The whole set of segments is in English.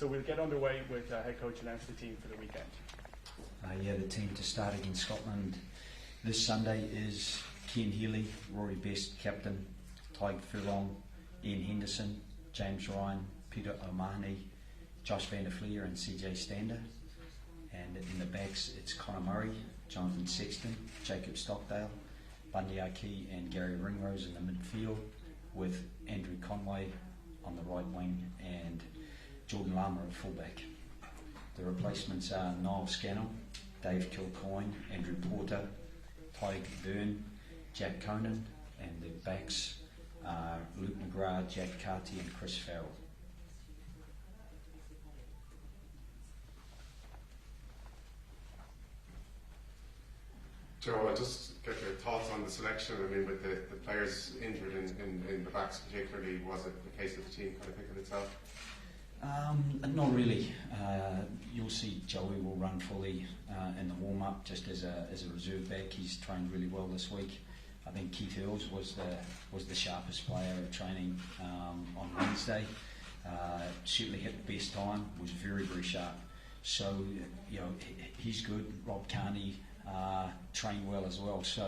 So we'll get underway with head coach announce the team for the weekend. The team to start against Scotland this Sunday is Ken Healy, Rory Best, captain, Tyg Furlong, Ian Henderson, James Ryan, Peter O'Mahony, Josh van der Fleer and CJ Stander. And in the backs it's Conor Murray, Jonathan Sexton, Jacob Stockdale, Bundy Aki and Gary Ringrose in the midfield, with Andrew Conway on the right wing and Jordan Lama at fullback. The replacements are Niall Scannell, Dave Kilcoyne, Andrew Porter, Tyg Byrne, Jack Conan, and the backs are Luke McGrath, Jack Carty and Chris Farrell. Joe, I'll just get your thoughts on the selection. I mean, with the players injured in the backs particularly, was it the case that the team kind of picked itself? Not really. You'll see Joey will run fully in the warm-up just as a reserve back. He's trained really well this week. I think Keith Earls was the sharpest player at training on Wednesday. Certainly hit the best time, was very, very sharp. So, he's good. Rob Carney trained well as well. So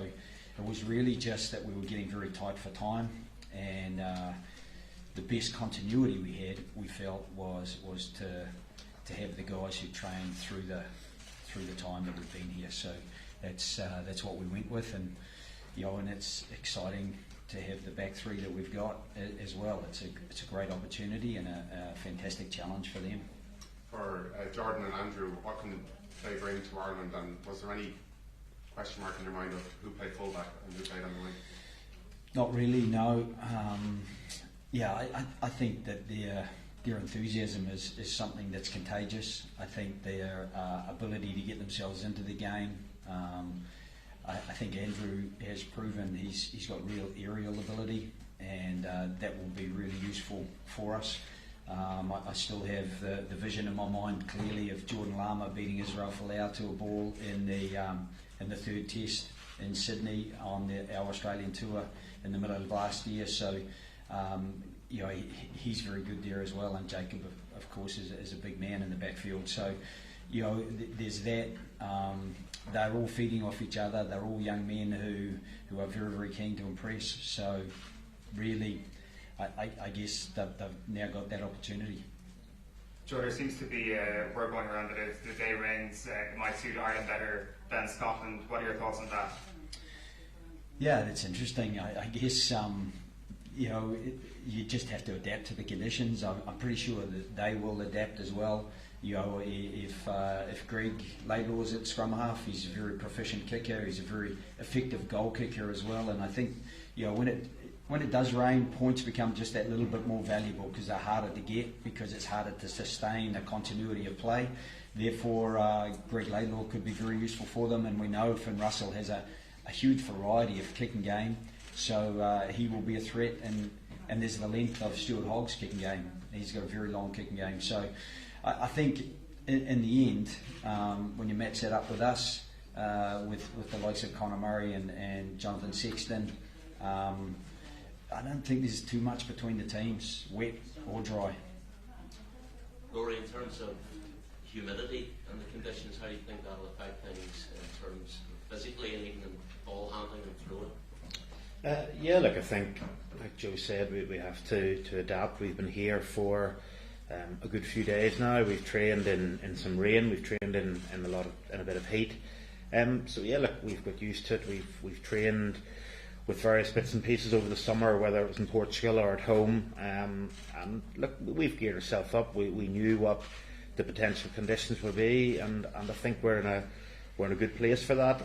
it was really just that we were getting very tight for time, and the best continuity we felt was to have the guys who trained through the time that we've been here. So that's what we went with, and and it's exciting to have the back three that we've got as well. It's a great opportunity and a fantastic challenge for them. For Jordan and Andrew, what can they bring to Ireland, and was there any question mark in your mind of who played fullback and who played on the wing? Not really, no. I think that their enthusiasm is something that's contagious. I think their ability to get themselves into the game. I think Andrew has proven he's got real aerial ability, and that will be really useful for us. I still have the vision in my mind clearly of Jordan Lama beating Israel Folau to a ball in the third test in Sydney on our Australian tour in the middle of last year. So he's very good there as well, and Jacob of course is a big man in the backfield. So there's that. They're all feeding off each other. They're all young men who are very, very keen to impress. So really, I guess they've now got that opportunity. Joe, there seems to be word going around that if the day rains, it might suit Ireland better than Scotland. What are your thoughts on that? Yeah, that's interesting. I guess you just have to adapt to the conditions. I'm pretty sure that they will adapt as well. If Greg Laidlaw's at scrum half, he's a very proficient kicker. He's a very effective goal kicker as well. And I think when it does rain, points become just that little bit more valuable because they're harder to get, because it's harder to sustain the continuity of play. Therefore, Greg Laidlaw could be very useful for them, and we know Finn Russell has a huge variety of kicking game, so he will be a threat. And there's the length of Stuart Hogg's kicking game. He's got a very long kicking game. So I think in the end, when you match that up with us, with the likes of Conor Murray and Jonathan Sexton, I don't think there's too much between the teams, wet or dry. Rory, in terms of humidity and the conditions, how do you think that'll affect things in terms of physically and even in ball handling and throwing? I think, like Joe said, we have to adapt. We've been here for a good few days now. We've trained in some rain. We've trained in a bit of heat. We've got used to it. We've trained with various bits and pieces over the summer, whether it was in Portugal or at home. We've geared ourselves up. We knew what the potential conditions would be, and I think we're in a good place for that.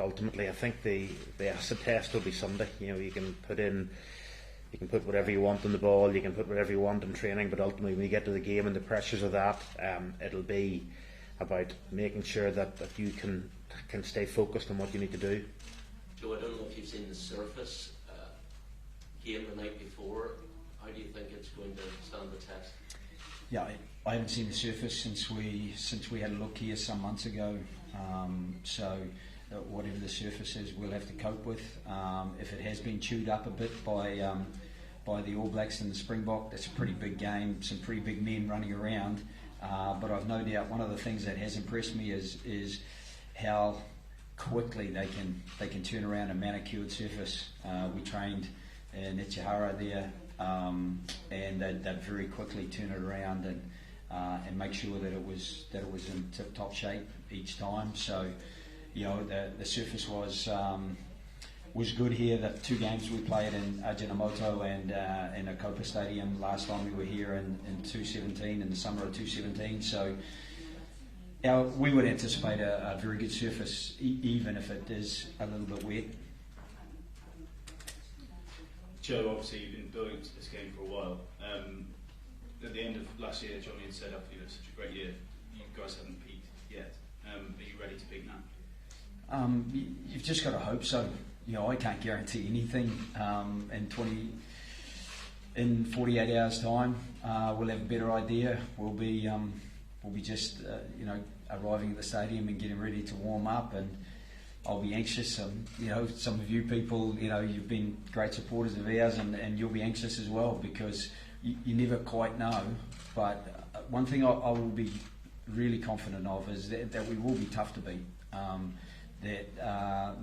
Ultimately, I think the acid test will be Sunday. You can put whatever you want on the ball, you can put whatever you want in training, but ultimately when you get to the game and the pressures of that, it'll be about making sure that you can stay focused on what you need to do. Joe, I don't know if you've seen the surface game the night before. How do you think it's going to stand the test? Yeah, I haven't seen the surface since we had a look here some months ago. So whatever the surface is, we'll have to cope with. If it has been chewed up a bit by by the All Blacks and the Springbok. That's a pretty big game, some pretty big men running around. But I've no doubt one of the things that has impressed me is how quickly they can turn around a manicured surface. We trained in Ichihara there, and they'd very quickly turn it around and make sure that it was in tip-top shape each time. So, the surface was good here. The 2 games we played in Ajinomoto and in a Copa Stadium last time we were here in 2017, in the summer of 2017. So we would anticipate a very good surface, even if it is a little bit wet. Joe, obviously you've been building to this game for a while. At the end of last year, Johnny had said after such a great year, you guys haven't peaked yet. Are you ready to peak now? You've just got to hope so. I can't guarantee anything. In 48 hours' time, we'll have a better idea. We'll be just arriving at the stadium and getting ready to warm up, and I'll be anxious. Some of you people, you've been great supporters of ours, and you'll be anxious as well, because you never quite know. But one thing I will be really confident of is that we will be tough to beat. That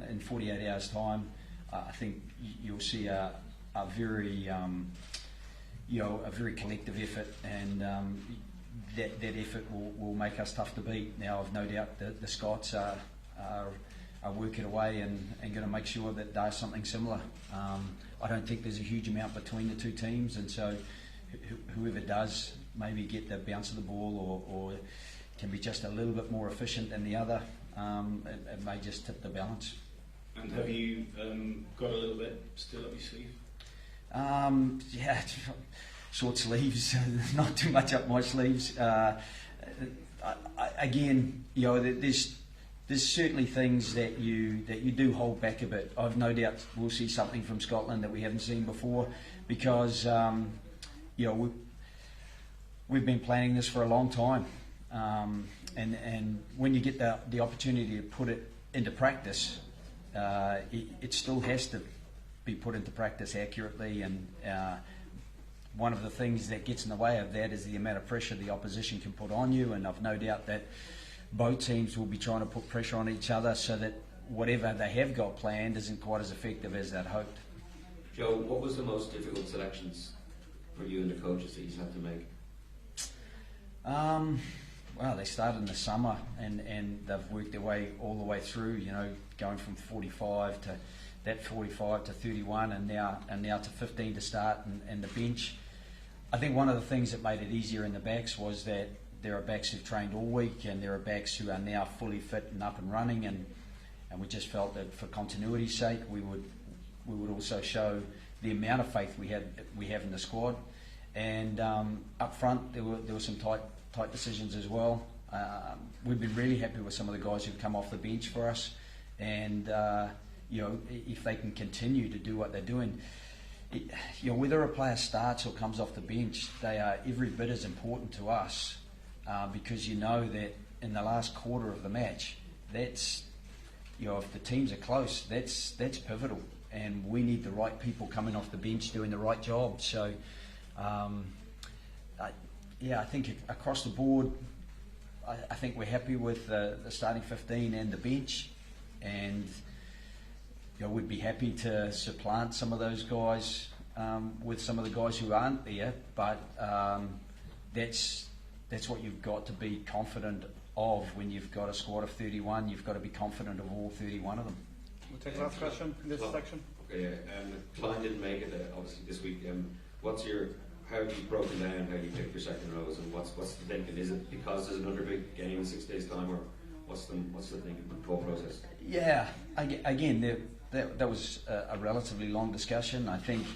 in 48 hours' time, I think you'll see a very collective effort, and that effort will make us tough to beat. Now, I've no doubt that the Scots are working away and going to make sure that there's something similar. I don't think there's a huge amount between the 2 teams, and so whoever does maybe get the bounce of the ball or can be just a little bit more efficient than the other, it may just tip the balance. And have you got a little bit still up your sleeve? Yeah, short sleeves, not too much up my sleeves. Again, there's certainly things that you do hold back a bit. I've no doubt we'll see something from Scotland that we haven't seen before, because we've been planning this for a long time. And when you get the opportunity to put it into practice, it still has to be put into practice accurately, and one of the things that gets in the way of that is the amount of pressure the opposition can put on you, and I've no doubt that both teams will be trying to put pressure on each other so that whatever they have got planned isn't quite as effective as they'd hoped. Joe, what was the most difficult selections for you and the coaches that you had to make? Well, they started in the summer and they've worked their way all the way through, going from 45 to 31 and now to 15 to start and the bench. I think one of the things that made it easier in the backs was that there are backs who've trained all week, and there are backs who are now fully fit and up and running, and we just felt that for continuity's sake we would also show the amount of faith we have in the squad. And up front there were some tight decisions as well. We've been really happy with some of the guys who've come off the bench for us, and if they can continue to do what they're doing, whether a player starts or comes off the bench, they are every bit as important to us, because that in the last quarter of the match, that's if the teams are close, that's pivotal, and we need the right people coming off the bench doing the right job. So I think across the board, I think we're happy with the starting 15 and the bench, and we'd be happy to supplant some of those guys with some of the guys who aren't there, but that's what you've got to be confident of when you've got a squad of 31. You've got to be confident of all 31 of them. We'll take the last question in this section. Okay, Klein didn't make it obviously this week. How have you broken down how you pick your second rows, and what's the thinking? Is it because there's another big game in 6 days' time, or what's the thinking, the thought process? Yeah, again, that was a relatively long discussion. I think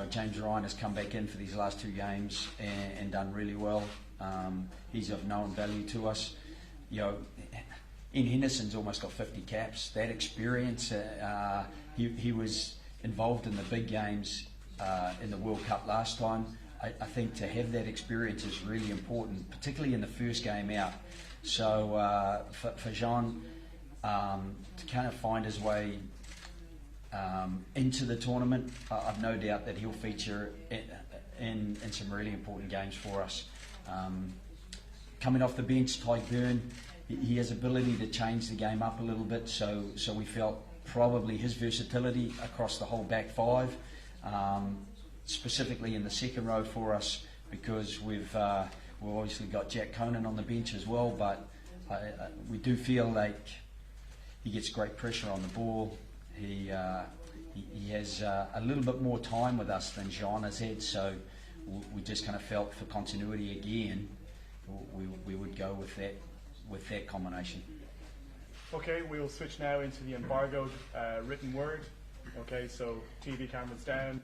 James Ryan has come back in for these last 2 games and done really well. He's of known value to us. Ian Henderson's almost got 50 caps. That experience, he was involved in the big games in the World Cup last time. I think to have that experience is really important, particularly in the first game out. So for Jean to kind of find his way into the tournament, I've no doubt that he'll feature in some really important games for us. Coming off the bench, Tyke Byrne, he has ability to change the game up a little bit, so we felt probably his versatility across the whole back five, specifically in the second row for us, because we've obviously got Jack Conan on the bench as well, but we do feel like he gets great pressure on the ball. He has a little bit more time with us than Jean has had, so we just kind of felt for continuity again, we would go with that combination. Okay, we'll switch now into the embargoed written word. Okay, so TV cameras down.